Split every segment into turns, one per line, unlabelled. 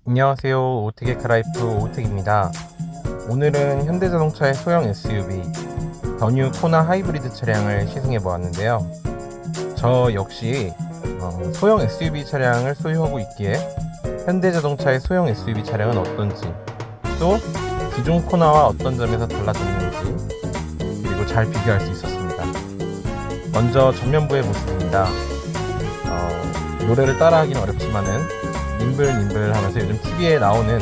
안녕하세요. 오텍에크라이프 오텍입니다. 오늘은 현대자동차의 소형 SUV 더뉴 코나 하이브리드 차량을 시승해 보았는데요. 저 역시 소형 SUV 차량을 소유하고 있기에 현대자동차의 소형 SUV 차량은 어떤지, 또 기존 코나와 어떤 점에서 달라졌는지, 그리고 잘 비교할 수 있었습니다. 먼저 전면부의 모습입니다. 노래를 따라하기는 어렵지만은 님블님블 하면서 요즘 TV에 나오는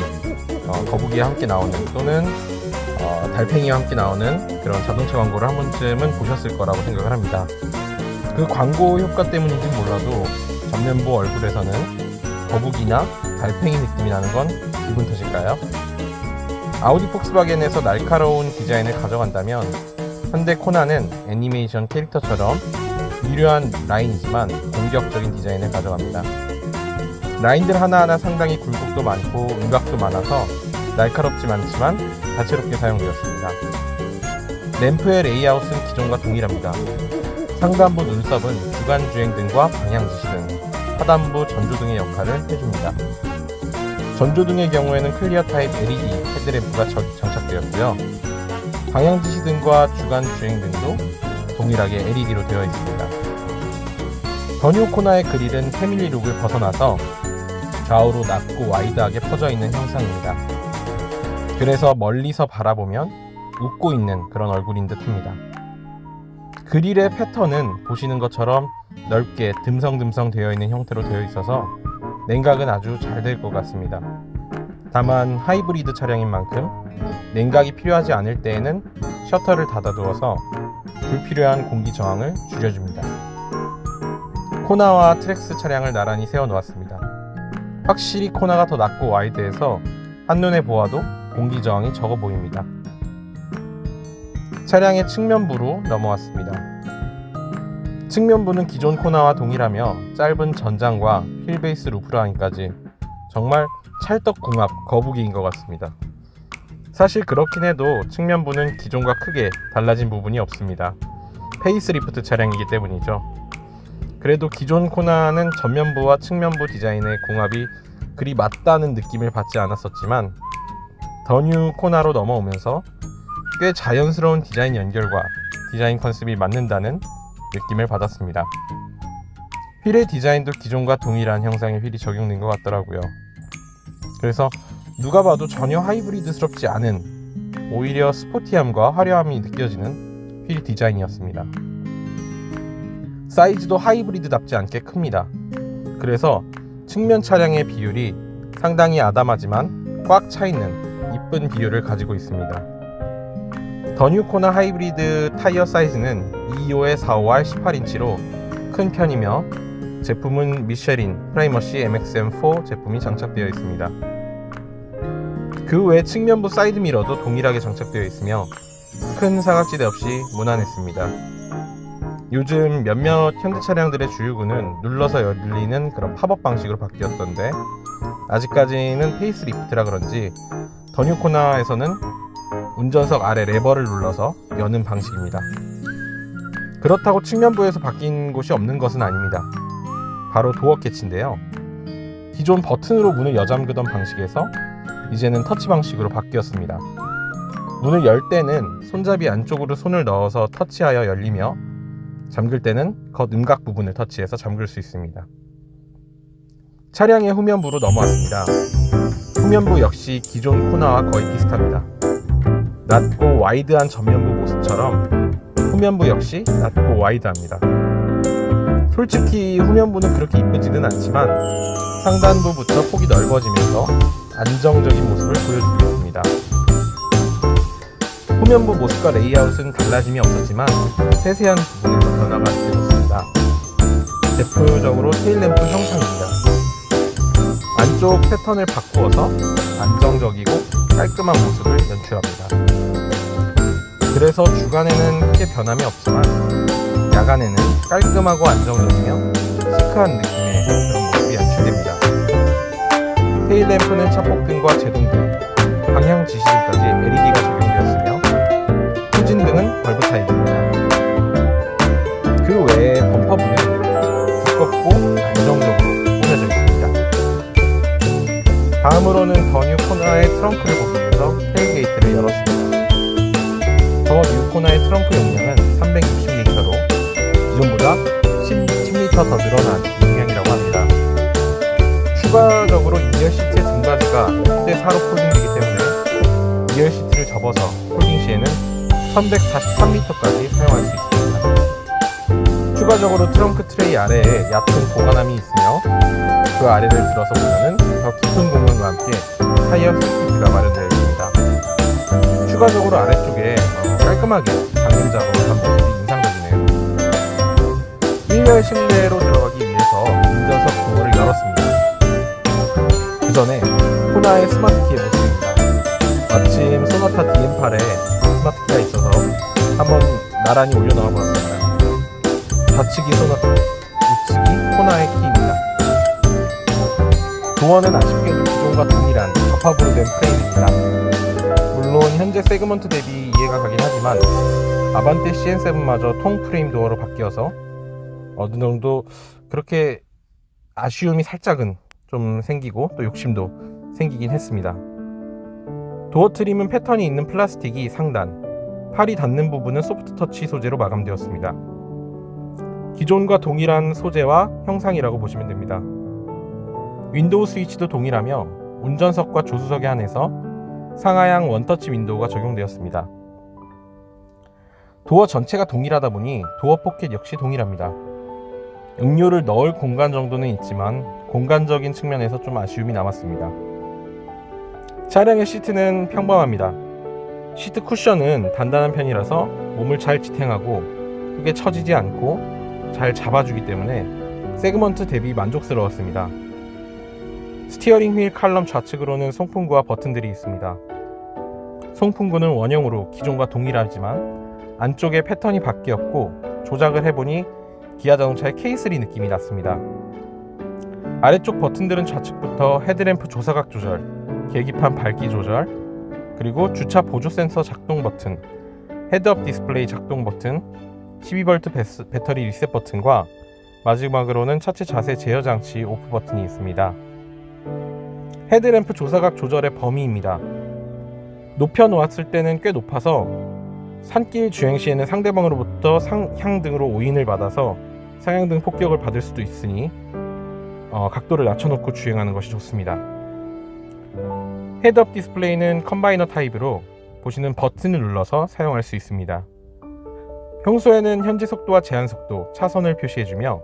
거북이와 함께 나오는, 또는 달팽이와 함께 나오는 그런 자동차 광고를 한 번쯤은 보셨을 거라고 생각을 합니다. 그 광고 효과 때문인지 몰라도 전면부 얼굴에서는 거북이나 달팽이 느낌이 나는 건 기분 탓일까요? 아우디 폭스바겐에서 날카로운 디자인을 가져간다면 현대 코나는 애니메이션 캐릭터처럼 미묘한 라인이지만 공격적인 디자인을 가져갑니다. 라인들 하나하나 상당히 굴곡도 많고 음각도 많아서 날카롭지 않지만 다채롭게 사용되었습니다. 램프의 레이아웃은 기존과 동일합니다. 상단부 눈썹은 주간주행등과 방향지시등, 하단부 전조등의 역할을 해줍니다. 전조등의 경우에는 클리어 타입 LED 헤드램프가 장착되었고요. 방향지시등과 주간주행등도 동일하게 LED로 되어 있습니다. 더뉴 코나의 그릴은 패밀리룩을 벗어나서 좌우로 낮고 와이드하게 퍼져 있는 형상입니다. 그래서 멀리서 바라보면 웃고 있는 그런 얼굴인 듯 합니다. 그릴의 패턴은 보시는 것처럼 넓게 듬성듬성 되어 있는 형태로 되어 있어서 냉각은 아주 잘 될 것 같습니다. 다만 하이브리드 차량인 만큼 냉각이 필요하지 않을 때에는 셔터를 닫아두어서 불필요한 공기 저항을 줄여줍니다. 코나와 트랙스 차량을 나란히 세워 놓았습니다. 확실히 코나가 더 낮고 와이드해서 한눈에 보아도 공기 저항이 적어 보입니다. 차량의 측면부로 넘어왔습니다. 측면부는 기존 코나와 동일하며 짧은 전장과 휠베이스 루프라인까지 정말 찰떡궁합 거북이인 것 같습니다. 사실 그렇긴 해도 측면부는 기존과 크게 달라진 부분이 없습니다. 페이스리프트 차량이기 때문이죠. 그래도 기존 코나는 전면부와 측면부 디자인의 궁합이 그리 맞다는 느낌을 받지 않았었지만 더뉴 코나로 넘어오면서 꽤 자연스러운 디자인 연결과 디자인 컨셉이 맞는다는 느낌을 받았습니다. 휠의 디자인도 기존과 동일한 형상의 휠이 적용된 것 같더라고요. 그래서 누가 봐도 전혀 하이브리드스럽지 않은, 오히려 스포티함과 화려함이 느껴지는 휠 디자인이었습니다. 사이즈도 하이브리드답지 않게 큽니다. 그래서 측면 차량의 비율이 상당히 아담하지만 꽉 차있는 이쁜 비율을 가지고 있습니다. 더뉴 코나 하이브리드 타이어 사이즈는 225에 455R 18인치로 큰 편이며 제품은 미쉐린 프라이머시 MXM4 제품이 장착되어 있습니다. 그 외 측면부 사이드미러도 동일하게 장착되어 있으며 큰 사각지대 없이 무난했습니다. 요즘 몇몇 현대 차량들의 주유구는 눌러서 열리는 그런 팝업 방식으로 바뀌었던데, 아직까지는 페이스리프트라 그런지 더뉴 코나에서는 운전석 아래 레버를 눌러서 여는 방식입니다. 그렇다고 측면부에서 바뀐 곳이 없는 것은 아닙니다. 바로 도어 캐치인데요. 기존 버튼으로 문을 여잠그던 방식에서 이제는 터치 방식으로 바뀌었습니다. 문을 열 때는 손잡이 안쪽으로 손을 넣어서 터치하여 열리며, 잠글 때는 겉 음각 부분을 터치해서 잠글 수 있습니다. 차량의 후면부로 넘어왔습니다. 후면부 역시 기존 코나와 거의 비슷합니다. 낮고 와이드한 전면부 모습처럼 후면부 역시 낮고 와이드합니다. 솔직히 후면부는 그렇게 이쁘지는 않지만 상단부부터 폭이 넓어지면서 안정적인 모습을 보여주고 있습니다. 후면부 모습과 레이아웃은 달라짐이 없었지만 세세한 부분에서 변화가 느껴졌습니다. 대표적으로 테일램프 형상입니다. 안쪽 패턴을 바꾸어서 안정적이고 깔끔한 모습을 연출합니다. 그래서 주간에는 크게 변함이 없지만 야간에는 깔끔하고 안정적이며 시크한 느낌의 그런 모습이 연출됩니다. 테일램프는 차폭등과 제동등, 방향 지시등까지 LED가 적용되었으며 후진등은 벌브 타입입니다. 그 외에 범퍼부는 두껍고 안정적으로 꾸며져 있습니다. 다음으로는 더 뉴 코나의 트렁크를 보기 위해서 테일게이트를 열었습니다. 더 뉴 코나의 트렁크 용량은 360리터로 기존보다 10리터 더 늘어난 용량이라고 합니다. 추가적으로 2열 시트 등받이가 6대4로 폴딩되기 때문에 2열 시트를 접어서 폴딩 시에는 1143리터까지 사용할 수 있습니다. 추가적으로 트렁크 트레이 아래에 얕은 보관함이 있으며 그 아래를 들어서 보면 더 깊은 공간과 함께 타이어 스피트가 마련되어 있습니다. 추가적으로 아래쪽에 깔끔하게 방금 작업을 한 모습이 인상적이네요. 1열 실내로 들어가기 위해서 운전석 도어를 열었습니다. 그 전에 코나의 스마트키의 모습입니다. 마침 소나타 DM8에 스마트키가 있어서 한번 나란히 올려놓아 보았습니다. 좌측이 소나타, 우측이 코나의 키입니다. 도어는 아쉽게도 기존과 동일한 접합으로 된 프레임입니다. 물론 현재 세그먼트 대비 이해가 가긴 하지만 아반떼 CN7마저 통 프레임 도어로 바뀌어서 어느 정도 그렇게 아쉬움이 살짝은 좀 생기고 또 욕심도 생기긴 했습니다. 도어 트림은 패턴이 있는 플라스틱이 상단, 팔이 닿는 부분은 소프트 터치 소재로 마감되었습니다. 기존과 동일한 소재와 형상이라고 보시면 됩니다. 윈도우 스위치도 동일하며 운전석과 조수석에 한해서 상하향 원터치 윈도우가 적용되었습니다. 도어 전체가 동일하다 보니 도어 포켓 역시 동일합니다. 음료를 넣을 공간 정도는 있지만 공간적인 측면에서 좀 아쉬움이 남았습니다. 차량의 시트는 평범합니다. 시트 쿠션은 단단한 편이라서 몸을 잘 지탱하고 크게 처지지 않고 잘 잡아주기 때문에 세그먼트 대비 만족스러웠습니다. 스티어링 휠 칼럼 좌측으로는 송풍구와 버튼들이 있습니다. 송풍구는 원형으로 기존과 동일하지만 안쪽에 패턴이 바뀌었고 조작을 해보니 기아자동차의 K3 느낌이 났습니다. 아래쪽 버튼들은 좌측부터 헤드램프 조사각 조절, 계기판 밝기 조절, 그리고 주차 보조 센서 작동 버튼, 헤드업 디스플레이 작동 버튼, 12V 배터리 리셋 버튼과 마지막으로는 차체 자세 제어 장치 오프 버튼이 있습니다. 헤드램프 조사각 조절의 범위입니다. 높여 놓았을 때는 꽤 높아서 산길 주행 시에는 상대방으로부터 상향등으로 오인을 받아서 상향등 폭격을 받을 수도 있으니 각도를 낮춰놓고 주행하는 것이 좋습니다. 헤드업 디스플레이는 컴바이너 타입으로 보시는 버튼을 눌러서 사용할 수 있습니다. 평소에는 현재 속도와 제한 속도, 차선을 표시해주며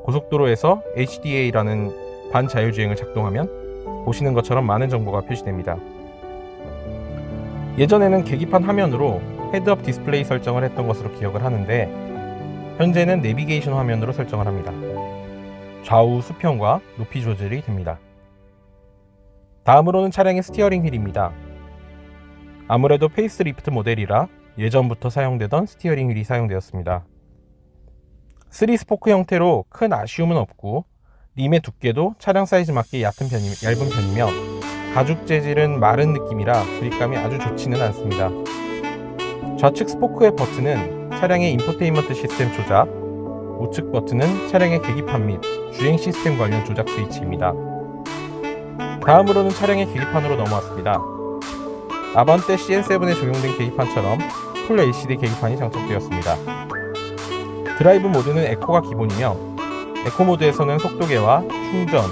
고속도로에서 HDA라는 반자율주행을 작동하면 보시는 것처럼 많은 정보가 표시됩니다. 예전에는 계기판 화면으로 헤드업 디스플레이 설정을 했던 것으로 기억을 하는데 현재는 내비게이션 화면으로 설정을 합니다. 좌우 수평과 높이 조절이 됩니다. 다음으로는 차량의 스티어링 휠입니다. 아무래도 페이스리프트 모델이라 예전부터 사용되던 스티어링 휠이 사용되었습니다. 3스포크 형태로 큰 아쉬움은 없고 림의 두께도 차량 사이즈 맞게 얇은 편이며 가죽 재질은 마른 느낌이라 그립감이 아주 좋지는 않습니다. 좌측 스포크의 버튼은 차량의 인포테인먼트 시스템 조작, 우측 버튼은 차량의 계기판 및 주행 시스템 관련 조작 스위치입니다. 다음으로는 차량의 계기판으로 넘어왔습니다. 아반떼 CN7에 적용된 계기판처럼 풀 LCD 계기판이 장착되었습니다. 드라이브 모드는 에코가 기본이며 에코 모드에서는 속도계와 충전,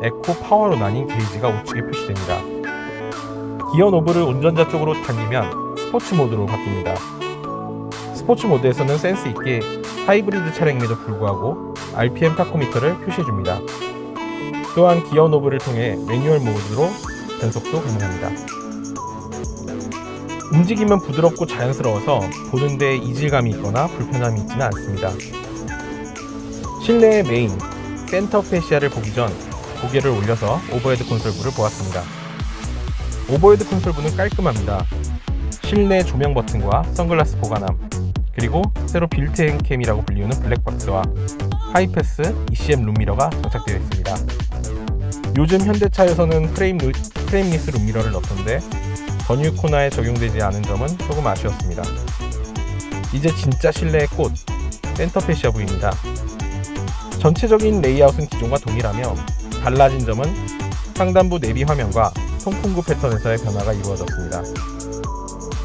에코 파워로 나뉜 게이지가 우측에 표시됩니다. 기어 노브를 운전자 쪽으로 당기면 스포츠 모드로 바뀝니다. 스포츠 모드에서는 센스 있게 하이브리드 차량임에도 불구하고 RPM 타코미터를 표시해줍니다. 또한 기어 노브를 통해 매뉴얼 모드로 변속도 가능합니다. 움직임은 부드럽고 자연스러워서 보는데 이질감이 있거나 불편함이 있지는 않습니다. 실내의 메인, 센터 페시아를 보기 전 고개를 올려서 오버헤드 콘솔부를 보았습니다. 오버헤드 콘솔부는 깔끔합니다. 실내 조명 버튼과 선글라스 보관함, 그리고 새로 빌트인 캠이라고 불리우는 블랙박스와 하이패스 ECM 룸미러가 장착되어 있습니다. 요즘 현대차에서는 프레임리스 룸미러를 넣던데 더 뉴 코나에 적용되지 않은 점은 조금 아쉬웠습니다. 이제 진짜 실내의 꽃, 센터 페시아 부위입니다. 전체적인 레이아웃은 기존과 동일하며 달라진 점은 상단부 내비 화면과 통풍구 패턴에서의 변화가 이루어졌습니다.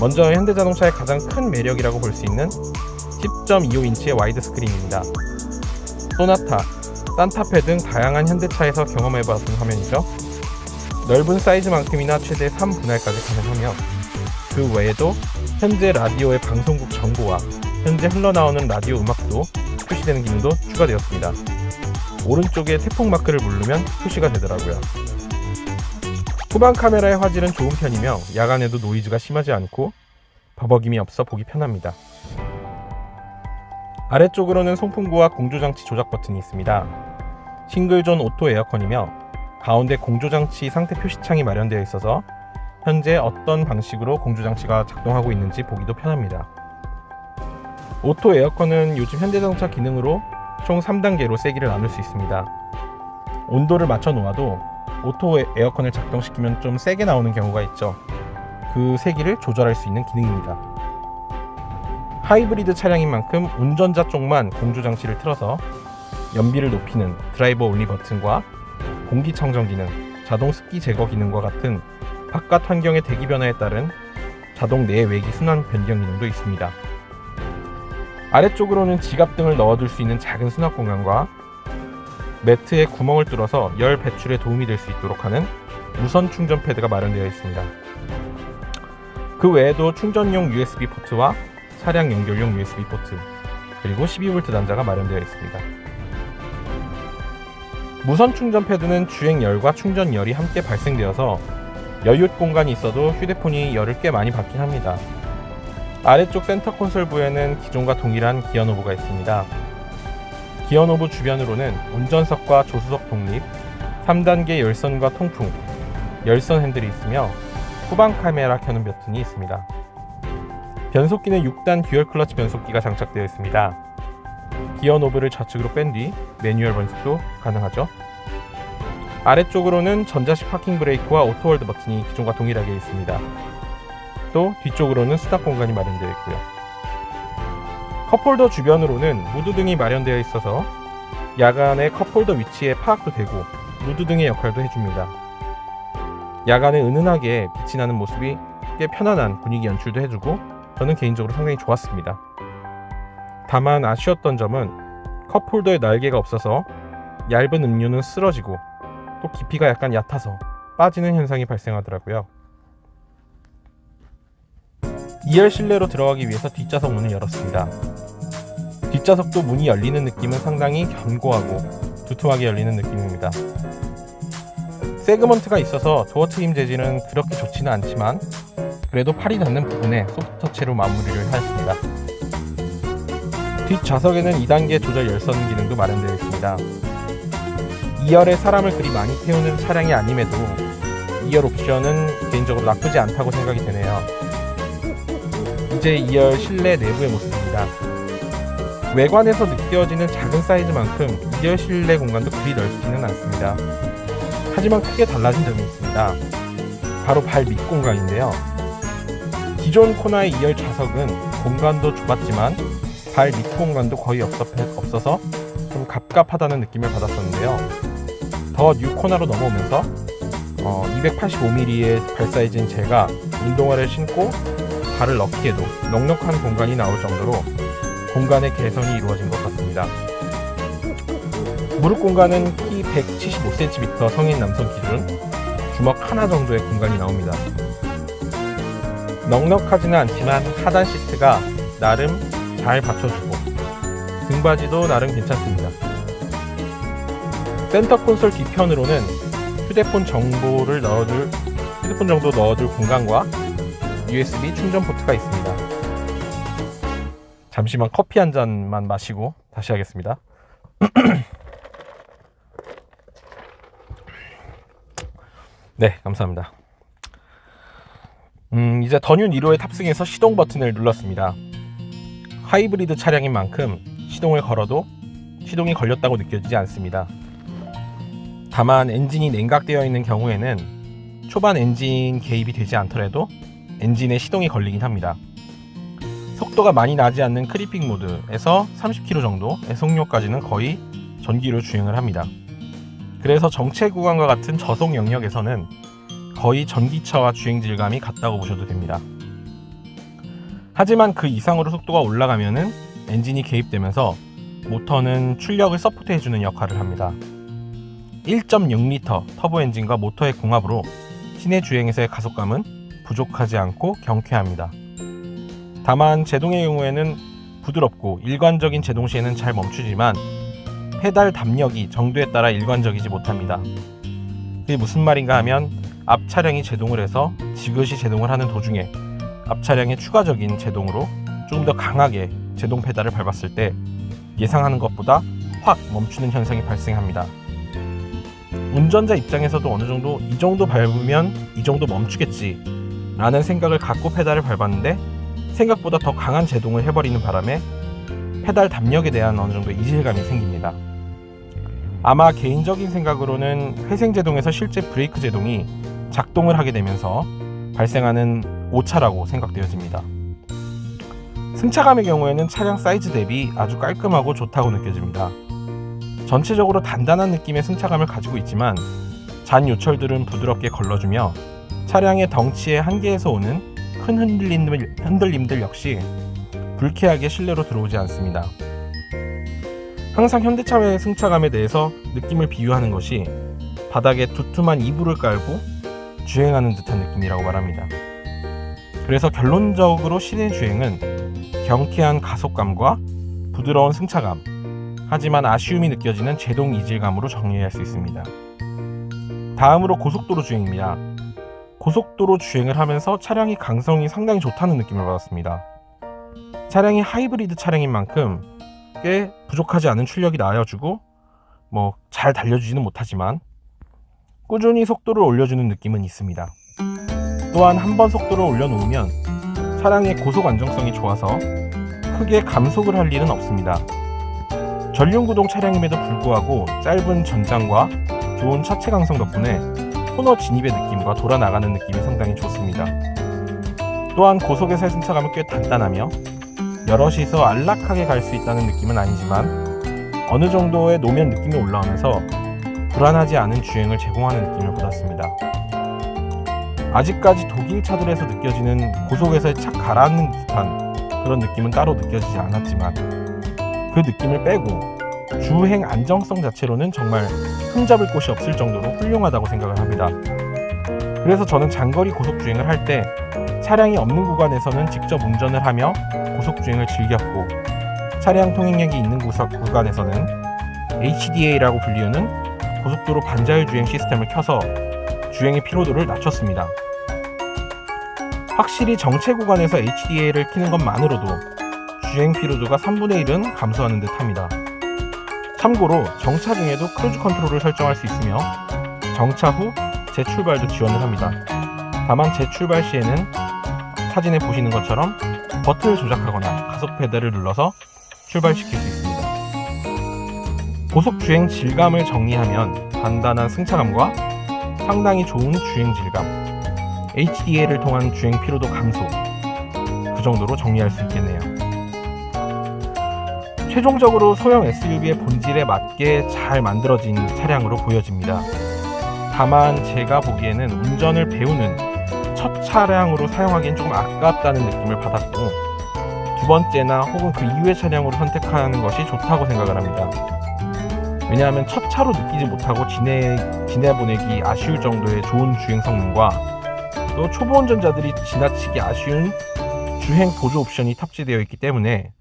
먼저 현대자동차의 가장 큰 매력이라고 볼 수 있는 10.25인치의 와이드 스크린입니다. 소나타, 산타페 등 다양한 현대차에서 경험해봤던 화면이죠. 넓은 사이즈만큼이나 최대 3분할까지 가능하며 그 외에도 현재 라디오의 방송국 정보와 현재 흘러나오는 라디오 음악도 표시되는 기능도 추가되었습니다. 오른쪽에 태풍 마크를 누르면 표시가 되더라고요. 후방 카메라의 화질은 좋은 편이며 야간에도 노이즈가 심하지 않고 버벅임이 없어 보기 편합니다. 아래쪽으로는 송풍구와 공조장치 조작 버튼이 있습니다. 싱글존 오토 에어컨이며 가운데 공조장치 상태 표시창이 마련되어 있어서 현재 어떤 방식으로 공조장치가 작동하고 있는지 보기도 편합니다. 오토 에어컨은 요즘 현대자동차 기능으로 총 3단계로 세기를 나눌 수 있습니다. 온도를 맞춰 놓아도 오토 에어컨을 작동시키면 좀 세게 나오는 경우가 있죠. 그 세기를 조절할 수 있는 기능입니다. 하이브리드 차량인 만큼 운전자 쪽만 공조장치를 틀어서 연비를 높이는 드라이버 온리 버튼과 공기청정 기능, 자동 습기 제거 기능과 같은 바깥 환경의 대기 변화에 따른 자동 내 외기 순환 변경 기능도 있습니다. 아래쪽으로는 지갑 등을 넣어둘 수 있는 작은 수납 공간과 매트에 구멍을 뚫어서 열 배출에 도움이 될 수 있도록 하는 무선 충전 패드가 마련되어 있습니다. 그 외에도 충전용 USB 포트와 차량 연결용 USB 포트, 그리고 12V 단자가 마련되어 있습니다. 무선 충전 패드는 주행열과 충전열이 함께 발생되어서 여윳 공간이 있어도 휴대폰이 열을 꽤 많이 받긴 합니다. 아래쪽 센터 콘솔 부에는 기존과 동일한 기어 노브가 있습니다. 기어 노브 주변으로는 운전석과 조수석 독립, 3단계 열선과 통풍, 열선 핸들이 있으며 후방 카메라 켜는 버튼이 있습니다. 변속기는 6단 듀얼 클러치 변속기가 장착되어 있습니다. 기어 노브를 좌측으로 뺀 뒤 매뉴얼 변속도 가능하죠. 아래쪽으로는 전자식 파킹 브레이크와 오토홀드 버튼이 기존과 동일하게 있습니다. 또 뒤쪽으로는 수납 공간이 마련되어 있고요. 컵홀더 주변으로는 무드등이 마련되어 있어서 야간에 컵홀더 위치에 파악도 되고 무드등의 역할도 해줍니다. 야간에 은은하게 빛이 나는 모습이 꽤 편안한 분위기 연출도 해주고 저는 개인적으로 상당히 좋았습니다. 다만 아쉬웠던 점은 컵홀더에 날개가 없어서 얇은 음료는 쓰러지고 또 깊이가 약간 얕아서 빠지는 현상이 발생하더라고요. 2열 실내로 들어가기 위해서 뒷좌석 문을 열었습니다. 뒷좌석도 문이 열리는 느낌은 상당히 견고하고 두툼하게 열리는 느낌입니다. 세그먼트가 있어서 도어 트림 재질은 그렇게 좋지는 않지만 그래도 팔이 닿는 부분에 소프트 터치로 마무리를 하였습니다. 뒷좌석에는 2단계 조절 열선 기능도 마련되어 있습니다. 2열에 사람을 그리 많이 태우는 차량이 아님에도 2열 옵션은 개인적으로 나쁘지 않다고 생각이 되네요. 이제 2열 실내 내부의 모습입니다. 외관에서 느껴지는 작은 사이즈만큼 2열 실내 공간도 그리 넓지는 않습니다. 하지만 크게 달라진 점이 있습니다. 바로 발 밑 공간인데요. 기존 코나의 2열 좌석은 공간도 좁았지만 발 밑 공간도 거의 없어서 좀 갑갑하다는 느낌을 받았었는데요. 더 뉴 코나로 넘어오면서 285mm의 발 사이즈인 제가 운동화를 신고 발을 넣기에도 넉넉한 공간이 나올 정도로 공간의 개선이 이루어진 것 같습니다. 무릎 공간은 키 175cm 성인 남성 기준 주먹 하나 정도의 공간이 나옵니다. 넉넉하지는 않지만 하단 시트가 나름 잘 받쳐주고 등받이도 나름 괜찮습니다. 센터 콘솔 뒤편으로는 휴대폰 정도 넣어둘 공간과 USB 충전 포트가 있습니다. 잠시만 커피 한 잔만 마시고 다시 하겠습니다. 네, 감사합니다. 이제 더뉴 니로에 탑승해서 시동 버튼을 눌렀습니다. 하이브리드 차량인 만큼 시동을 걸어도 시동이 걸렸다고 느껴지지 않습니다. 다만 엔진이 냉각되어 있는 경우에는 초반 엔진 개입이 되지 않더라도 엔진에 시동이 걸리긴 합니다. 속도가 많이 나지 않는 크리핑 모드에서 30km 정도의 속력까지는 거의 전기로 주행을 합니다. 그래서 정체 구간과 같은 저속 영역에서는 거의 전기차와 주행 질감이 같다고 보셔도 됩니다. 하지만 그 이상으로 속도가 올라가면은 엔진이 개입되면서 모터는 출력을 서포트해주는 역할을 합니다. 1.6L 터보 엔진과 모터의 궁합으로 시내 주행에서의 가속감은 부족하지 않고 경쾌합니다. 다만 제동의 경우에는 부드럽고 일관적인 제동 시에는 잘 멈추지만 페달 담력이 정도에 따라 일관적이지 못합니다. 그게 무슨 말인가 하면 앞 차량이 제동을 해서 지그시 제동을 하는 도중에 앞 차량의 추가적인 제동으로 조금 더 강하게 제동 페달을 밟았을 때 예상하는 것보다 확 멈추는 현상이 발생합니다. 운전자 입장에서도 어느 정도 이 정도 밟으면 이 정도 멈추겠지 라는 생각을 갖고 페달을 밟았는데 생각보다 더 강한 제동을 해버리는 바람에 페달 담력에 대한 어느 정도 이질감이 생깁니다. 아마 개인적인 생각으로는 회생제동에서 실제 브레이크 제동이 작동을 하게 되면서 발생하는 오차라고 생각되어집니다. 승차감의 경우에는 차량 사이즈 대비 아주 깔끔하고 좋다고 느껴집니다. 전체적으로 단단한 느낌의 승차감을 가지고 있지만 잔 요철들은 부드럽게 걸러주며 차량의 덩치의 한계에서 오는 큰 흔들림들 역시 불쾌하게 실내로 들어오지 않습니다. 항상 현대차의 승차감에 대해서 느낌을 비유하는 것이 바닥에 두툼한 이불을 깔고 주행하는 듯한 느낌이라고 말합니다. 그래서 결론적으로 시내 주행은 경쾌한 가속감과 부드러운 승차감, 하지만 아쉬움이 느껴지는 제동 이질감으로 정리할 수 있습니다. 다음으로 고속도로 주행입니다. 고속도로 주행을 하면서 차량의 강성이 상당히 좋다는 느낌을 받았습니다. 차량이 하이브리드 차량인 만큼 꽤 부족하지 않은 출력이 나와주고 잘 달려주지는 못하지만 꾸준히 속도를 올려주는 느낌은 있습니다. 또한 한번 속도를 올려놓으면 차량의 고속 안정성이 좋아서 크게 감속을 할 일은 없습니다. 전륜구동 차량임에도 불구하고 짧은 전장과 좋은 차체 강성 덕분에 코너 진입의 느낌과 돌아나가는 느낌이 상당히 좋습니다. 또한 고속에서의 승차감은 꽤 단단하며 여럿이서 안락하게 갈 수 있다는 느낌은 아니지만 어느 정도의 노면 느낌이 올라오면서 불안하지 않은 주행을 제공하는 느낌을 받았습니다. 아직까지 독일 차들에서 느껴지는 고속에서의 착 가라앉는 듯한 그런 느낌은 따로 느껴지지 않았지만 그 느낌을 빼고 주행 안정성 자체로는 정말 흠잡을 곳이 없을 정도로 훌륭하다고 생각을 합니다. 그래서 저는 장거리 고속 주행을 할 때 차량이 없는 구간에서는 직접 운전을 하며 고속 주행을 즐겼고 차량 통행량이 있는 구간에서는 HDA라고 불리우는 고속도로 반자율 주행 시스템을 켜서 주행의 피로도를 낮췄습니다. 확실히 정체 구간에서 HDA를 켜는 것만으로도 주행 피로도가 3분의 1은 감소하는 듯 합니다. 참고로 정차 중에도 크루즈 컨트롤을 설정할 수 있으며 정차 후 재출발도 지원을 합니다. 다만 재출발 시에는 사진에 보시는 것처럼 버튼을 조작하거나 가속 페달을 눌러서 출발시킬 수 있습니다. 고속 주행 질감을 정리하면 단단한 승차감과 상당히 좋은 주행 질감, HDA를 통한 주행 피로도 감소, 그 정도로 정리할 수 있겠네요. 최종적으로 소형 SUV의 본질에 맞게 잘 만들어진 차량으로 보여집니다. 다만 제가 보기에는 운전을 배우는 첫 차량으로 사용하기엔 조금 아깝다는 느낌을 받았고 두 번째나 혹은 그 이후의 차량으로 선택하는 것이 좋다고 생각을 합니다. 왜냐하면 첫 차로 느끼지 못하고 지내보내기 아쉬울 정도의 좋은 주행 성능과 또 초보 운전자들이 지나치기 아쉬운 주행 보조 옵션이 탑재되어 있기 때문에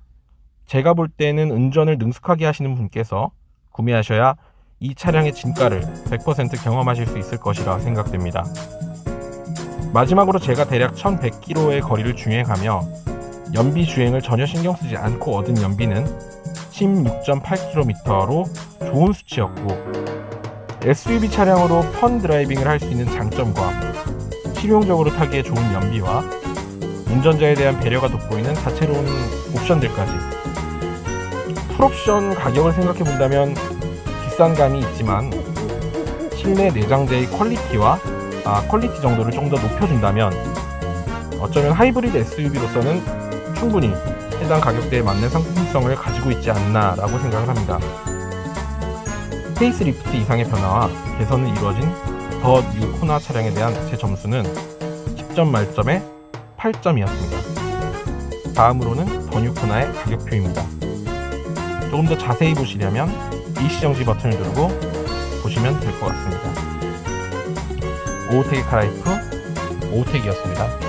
제가 볼 때는 운전을 능숙하게 하시는 분께서 구매하셔야 이 차량의 진가를 100% 경험하실 수 있을 것이라 생각됩니다. 마지막으로 제가 대략 1100km의 거리를 주행하며 연비 주행을 전혀 신경 쓰지 않고 얻은 연비는 16.8km로 좋은 수치였고 SUV 차량으로 펀 드라이빙을 할 수 있는 장점과 실용적으로 타기에 좋은 연비와 운전자에 대한 배려가 돋보이는 다채로운 옵션들까지 풀옵션 가격을 생각해 본다면 비싼 감이 있지만 실내 내장재의 퀄리티 정도를 좀 더 높여준다면 어쩌면 하이브리드 SUV로서는 충분히 해당 가격대에 맞는 상품성을 가지고 있지 않나 라고 생각을 합니다. 페이스리프트 이상의 변화와 개선이 이루어진 더 뉴 코나 차량에 대한 제 점수는 10점 만점에 8점이었습니다. 다음으로는 더 뉴 코나의 가격표입니다. 조금 더 자세히 보시려면 일시정지 버튼을 누르고 보시면 될 것 같습니다. 오우텍의 카라이프 오우텍이었습니다.